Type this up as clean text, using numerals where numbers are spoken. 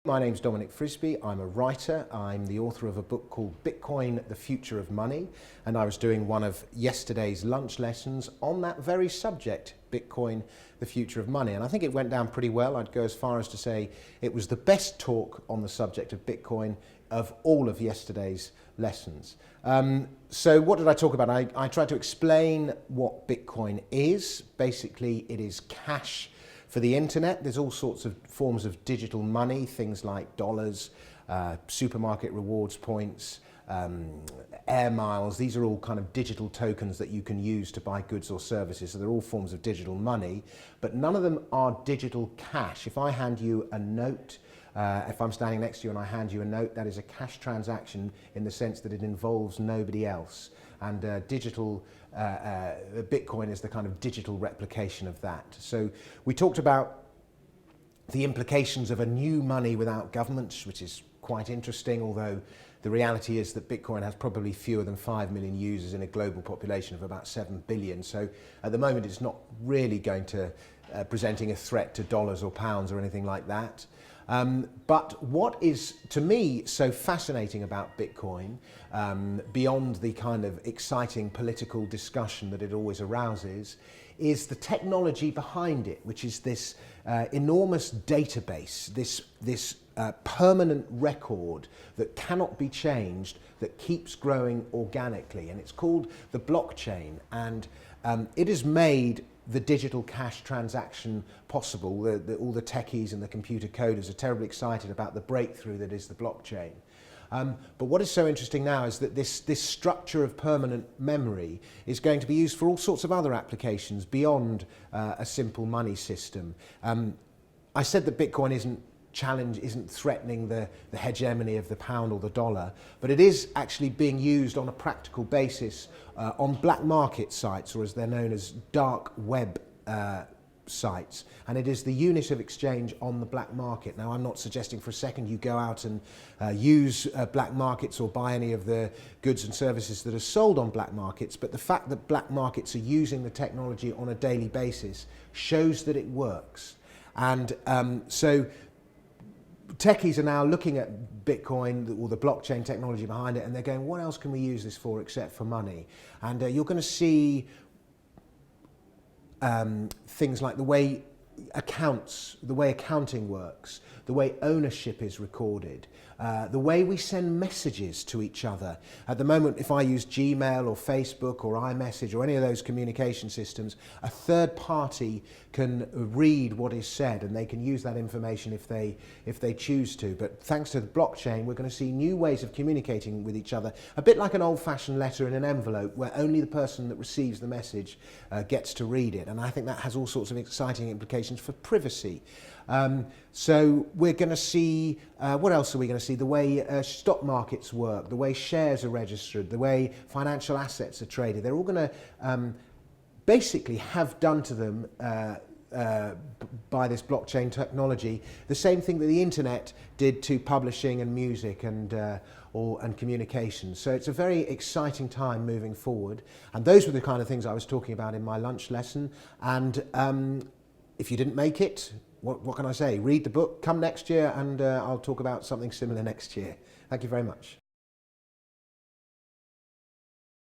My name's Dominic Frisby. I'm a writer. I'm the author of a book called Bitcoin, The Future of Money, and I was doing one of yesterday's lunch lessons on that very subject, Bitcoin, the future of money. And I think it went down pretty well. I'd go as far as to say it was the best talk on the subject of Bitcoin of all of yesterday's lessons. So what did I talk about? I tried to explain what Bitcoin is. Basically, it is cash for the internet. There's all sorts of forms of digital money, things like dollars, supermarket rewards points, air miles. These are all kind of digital tokens that you can use to buy goods or services. So they're all forms of digital money, but none of them are digital cash. If I hand you a note, if I'm standing next to you and I hand you a note, that is a cash transaction in the sense that it involves nobody else. And Bitcoin is the kind of digital replication of that. So we talked about the implications of a new money without governments, which is quite interesting, although the reality is that Bitcoin has probably fewer than 5 million users in a global population of about 7 billion. So at the moment it's not really going to presenting a threat to dollars or pounds or anything like that. But what is, to me, so fascinating about Bitcoin, beyond the kind of exciting political discussion that it always arouses, is the technology behind it, which is this enormous database, this permanent record that cannot be changed, that keeps growing organically. And it's called the blockchain. And it has made the digital cash transaction possible. All the techies and the computer coders are terribly excited about the breakthrough that is the blockchain. But what is so interesting now is that this structure of permanent memory is going to be used for all sorts of other applications beyond a simple money system. I said that Bitcoin isn't threatening the hegemony of the pound or the dollar, but it is actually being used on a practical basis on black market sites, or as they're known as dark web sites, and it is the unit of exchange on the black market. Now, I'm not suggesting for a second you go out and use black markets or buy any of the goods and services that are sold on black markets, but the fact that black markets are using the technology on a daily basis shows that it works. And so techies are now looking at Bitcoin, or the blockchain technology behind it, and they're going, what else can we use this for except for money? And you're going to see things like the way accounting works, the way ownership is recorded, the way we send messages to each other. At the moment, if I use Gmail or Facebook or iMessage or any of those communication systems, a third party can read what is said, and they can use that information if they choose to. But thanks to the blockchain, we're going to see new ways of communicating with each other, a bit like an old-fashioned letter in an envelope, where only the person that receives the message gets to read it. And I think that has all sorts of exciting implications for privacy. So we're going to see, what else are we going to see? The way stock markets work, the way shares are registered, the way financial assets are traded. They're all going to basically have done to them by this blockchain technology the same thing that the internet did to publishing and music and communication. So it's a very exciting time moving forward. And those were the kind of things I was talking about in my lunch lesson. And if you didn't make it, what can I say? Read the book, come next year, and I'll talk about something similar next year. Thank you very much.